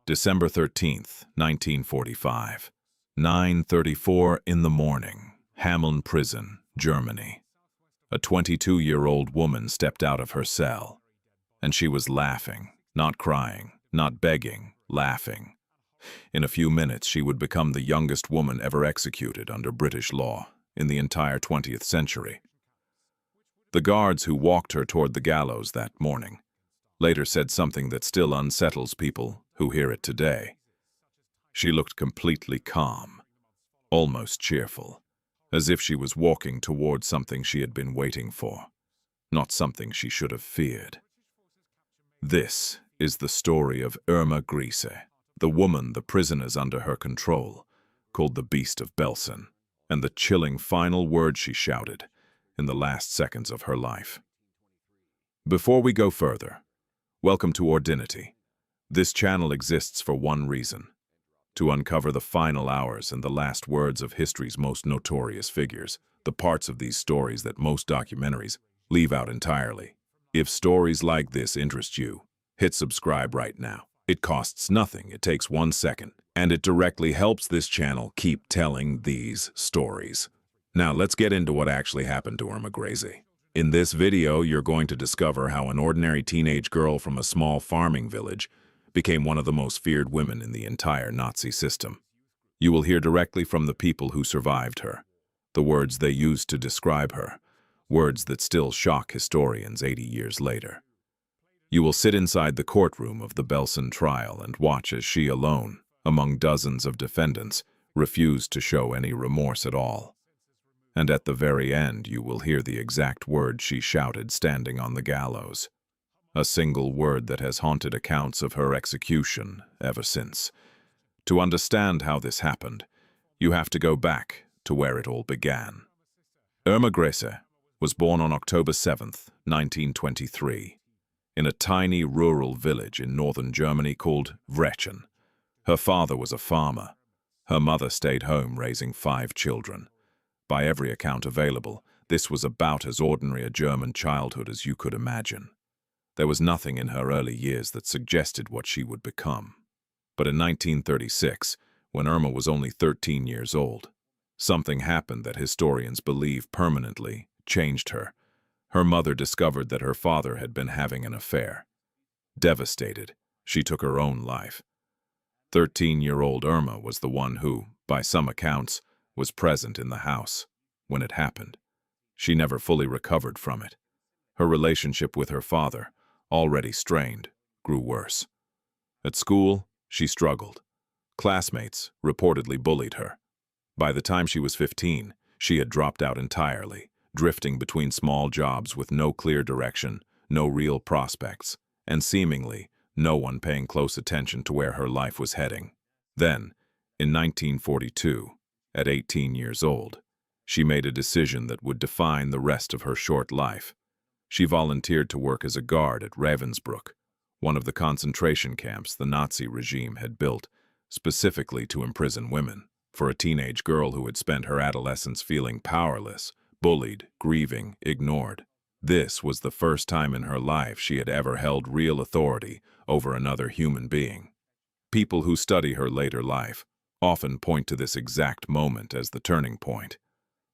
December 13th, 1945. 9:34 in the morning. Hameln Prison, Germany. A 22-year-old woman stepped out of her cell, and she was laughing, not crying, not begging, laughing. In a few minutes, she would become the youngest woman ever executed under British law in the entire 20th century. The guards who walked her toward the gallows that morning later said something that still unsettles people who hear it today. She looked completely calm, almost cheerful, as if she was walking toward something she had been waiting for, not something she should have feared. This is the story of Irma Grese, the woman the prisoners under her control called the Beast of Belsen, and the chilling final word she shouted in the last seconds of her life. Before we go further, welcome to Ordinity. This channel exists for one reason: to uncover the final hours and the last words of history's most notorious figures, the parts of these stories that most documentaries leave out entirely. If stories like this interest you, hit subscribe right now. It costs nothing, it takes 1 second, and it directly helps this channel keep telling these stories. Now let's get into what actually happened to Irma Grese. In this video, you're going to discover how an ordinary teenage girl from a small farming village became one of the most feared women in the entire Nazi system. You will hear directly from the people who survived her, the words they used to describe her, words that still shock historians 80 years later. You will sit inside the courtroom of the Belsen Trial and watch as she alone, among dozens of defendants, refused to show any remorse at all. And at the very end, you will hear the exact word she shouted standing on the gallows. A single word that has haunted accounts of her execution ever since. To understand how this happened, you have to go back to where it all began. Irma Grese was born on October 7th, 1923, in a tiny rural village in northern Germany called Wrechen. Her father was a farmer. Her mother stayed home raising 5 children. By every account available, this was about as ordinary a German childhood as you could imagine. There was nothing in her early years that suggested what she would become. But in 1936, when Irma was only 13 years old, something happened that historians believe permanently changed her. Her mother discovered that her father had been having an affair. Devastated, she took her own life. 13-year-old Irma was the one who, by some accounts, was present in the house when it happened. She never fully recovered from it. Her relationship with her father, already strained, grew worse. At school, she struggled. Classmates reportedly bullied her. By the time she was 15, she had dropped out entirely, drifting between small jobs with no clear direction, no real prospects, and seemingly no one paying close attention to where her life was heading. Then, in 1942, at 18 years old, she made a decision that would define the rest of her short life. She volunteered to work as a guard at Ravensbrück, one of the concentration camps the Nazi regime had built specifically to imprison women. For a teenage girl who had spent her adolescence feeling powerless, bullied, grieving, ignored, this was the first time in her life she had ever held real authority over another human being. People who study her later life often point to this exact moment as the turning point.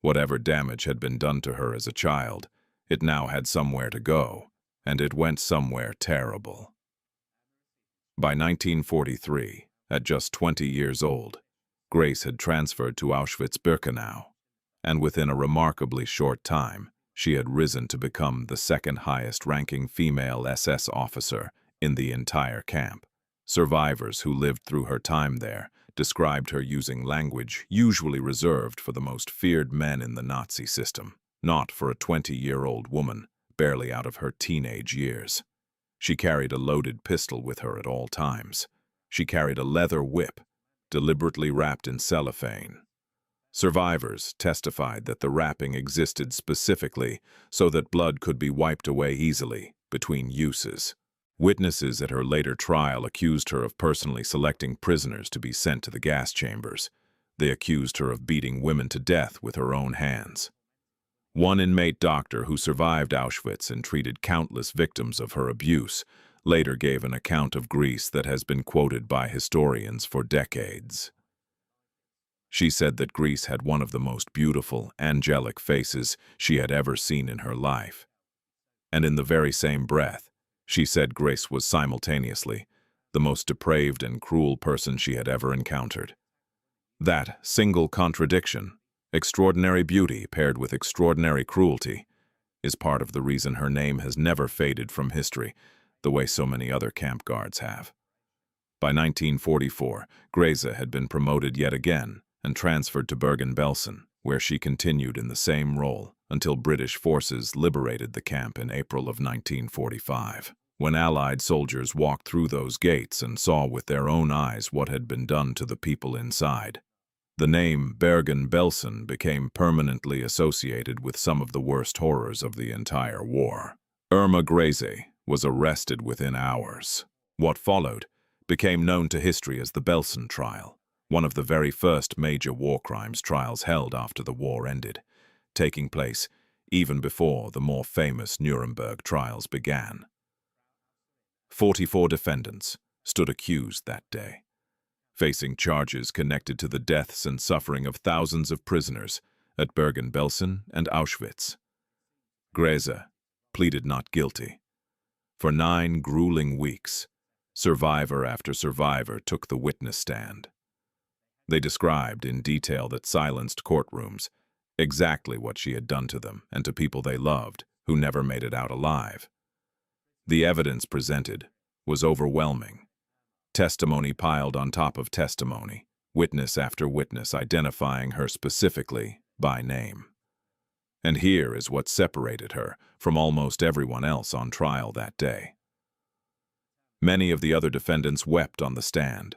Whatever damage had been done to her as a child, it now had somewhere to go, and it went somewhere terrible. By 1943, at just 20 years old, Grace had transferred to Auschwitz-Birkenau, and within a remarkably short time, she had risen to become the second highest-ranking female SS officer in the entire camp. Survivors who lived through her time there described her using language usually reserved for the most feared men in the Nazi system, not for a 20-year-old woman barely out of her teenage years. She carried a loaded pistol with her at all times. She carried a leather whip, deliberately wrapped in cellophane. Survivors testified that the wrapping existed specifically so that blood could be wiped away easily between uses. Witnesses at her later trial accused her of personally selecting prisoners to be sent to the gas chambers. They accused her of beating women to death with her own hands. One inmate doctor who survived Auschwitz and treated countless victims of her abuse later gave an account of Greece that has been quoted by historians for decades. She said that Greece had one of the most beautiful, angelic faces she had ever seen in her life. And in the very same breath, she said Greece was simultaneously the most depraved and cruel person she had ever encountered. That single contradiction, extraordinary beauty paired with extraordinary cruelty, is part of the reason her name has never faded from history the way so many other camp guards have. By 1944, Grese had been promoted yet again and transferred to Bergen-Belsen, where she continued in the same role until British forces liberated the camp in April of 1945. When Allied soldiers walked through those gates and saw with their own eyes what had been done to the people inside, the name Bergen-Belsen became permanently associated with some of the worst horrors of the entire war. Irma Grese was arrested within hours. What followed became known to history as the Belsen Trial, one of the very first major war crimes trials held after the war ended, taking place even before the more famous Nuremberg trials began. 44 defendants stood accused that day, facing charges connected to the deaths and suffering of thousands of prisoners at Bergen-Belsen and Auschwitz. Grese pleaded not guilty. For 9 grueling weeks, survivor after survivor took the witness stand. They described in detail that silenced courtrooms exactly what she had done to them and to people they loved who never made it out alive. The evidence presented was overwhelming. Testimony piled on top of testimony, witness after witness identifying her specifically by name. And here is what separated her from almost everyone else on trial that day. Many of the other defendants wept on the stand.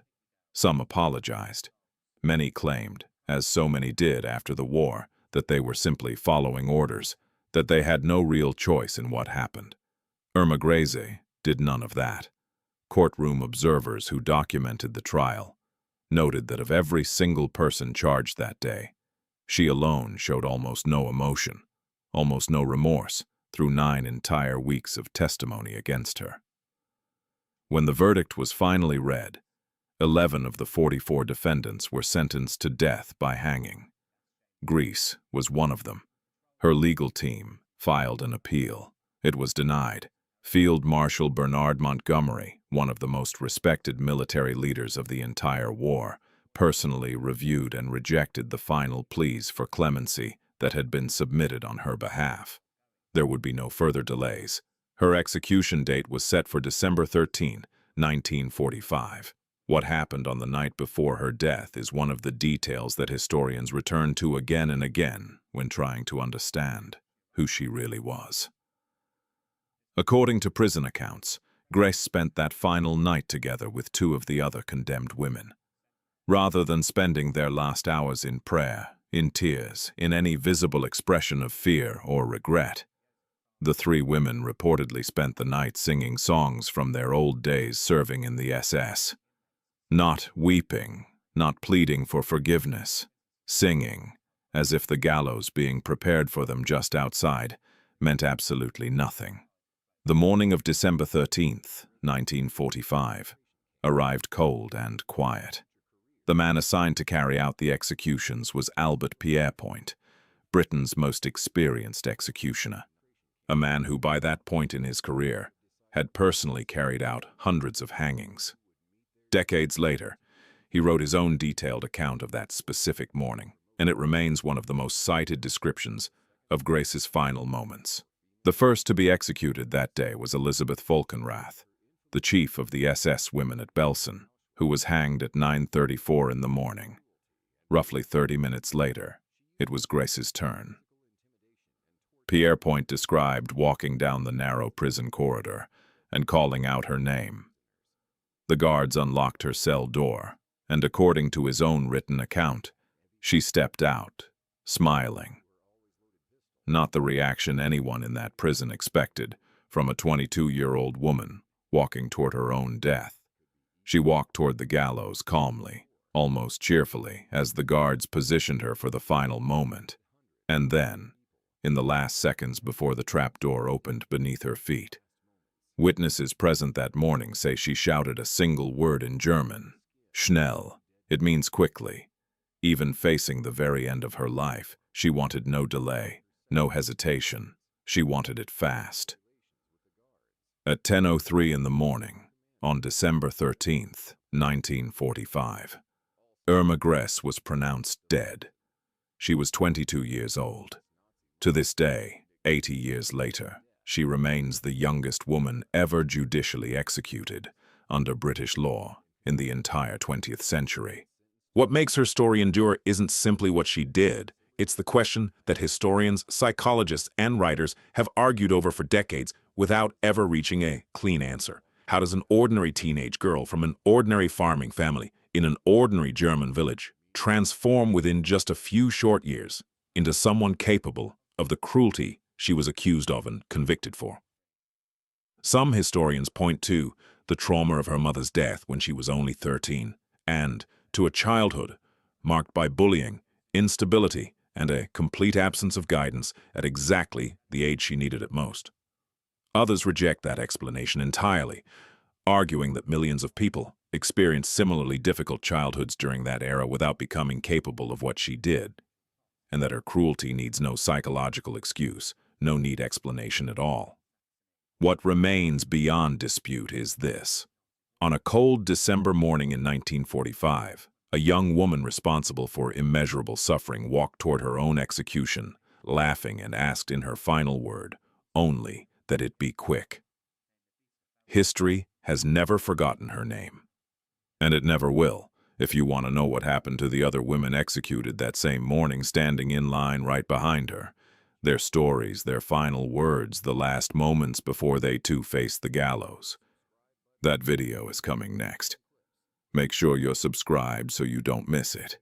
Some apologized. Many claimed, as so many did after the war, that they were simply following orders, that they had no real choice in what happened. Irma Grese did none of that. Courtroom observers who documented the trial noted that of every single person charged that day, she alone showed almost no emotion, almost no remorse, through 9 entire weeks of testimony against her. When the verdict was finally read, 11 of the 44 defendants were sentenced to death by hanging. Greece was one of them. Her legal team filed an appeal. It was denied. Field Marshal Bernard Montgomery, one of the most respected military leaders of the entire war, personally reviewed and rejected the final pleas for clemency that had been submitted on her behalf. There would be no further delays. Her execution date was set for December 13, 1945. What happened on the night before her death is one of the details that historians return to again and again when trying to understand who she really was. According to prison accounts, Grese spent that final night together with 2 of the other condemned women. Rather than spending their last hours in prayer, in tears, in any visible expression of fear or regret, the 3 women reportedly spent the night singing songs from their old days serving in the SS. Not weeping, not pleading for forgiveness, singing, as if the gallows being prepared for them just outside meant absolutely nothing. The morning of December 13th, 1945, arrived cold and quiet. The man assigned to carry out the executions was Albert Pierrepoint, Britain's most experienced executioner, a man who by that point in his career had personally carried out hundreds of hangings. Decades later, he wrote his own detailed account of that specific morning, and it remains one of the most cited descriptions of Grese's final moments. The first to be executed that day was Elizabeth Volkenrath, the chief of the SS women at Belsen, who was hanged at 9:34 in the morning. Roughly 30 minutes later, it was Grese's turn. Pierrepoint described walking down the narrow prison corridor and calling out her name. The guards unlocked her cell door, and according to his own written account, she stepped out, smiling. Not the reaction anyone in that prison expected from a 22-year-old woman walking toward her own death. She walked toward the gallows calmly, almost cheerfully, as the guards positioned her for the final moment. And then, in the last seconds before the trapdoor opened beneath her feet, Witnesses present that morning say she shouted a single word in German, schnell. It means quickly. Even facing the very end of her life, she wanted no delay, no hesitation. She wanted it fast. At 10:03 in the morning, on December 13th, 1945, Irma Grese was pronounced dead. She was 22 years old. To this day, 80 years later, she remains the youngest woman ever judicially executed under British law in the entire 20th century. What makes her story endure isn't simply what she did. It's the question that historians, psychologists, and writers have argued over for decades without ever reaching a clean answer. How does an ordinary teenage girl from an ordinary farming family in an ordinary German village transform within just a few short years into someone capable of the cruelty she was accused of and convicted for? Some historians point to the trauma of her mother's death when she was only 13, and to a childhood marked by bullying, instability, and a complete absence of guidance at exactly the age she needed it most. Others reject that explanation entirely, arguing that millions of people experienced similarly difficult childhoods during that era without becoming capable of what she did, and that her cruelty needs no psychological excuse, no neat explanation at all. What remains beyond dispute is this. On a cold December morning in 1945, a young woman responsible for immeasurable suffering walked toward her own execution, laughing, and asked in her final word only that it be quick. History has never forgotten her name. And it never will, if you want to know what happened to the other women executed that same morning standing in line right behind her. Their stories, their final words, the last moments before they too faced the gallows. That video is coming next. Make sure you're subscribed so you don't miss it.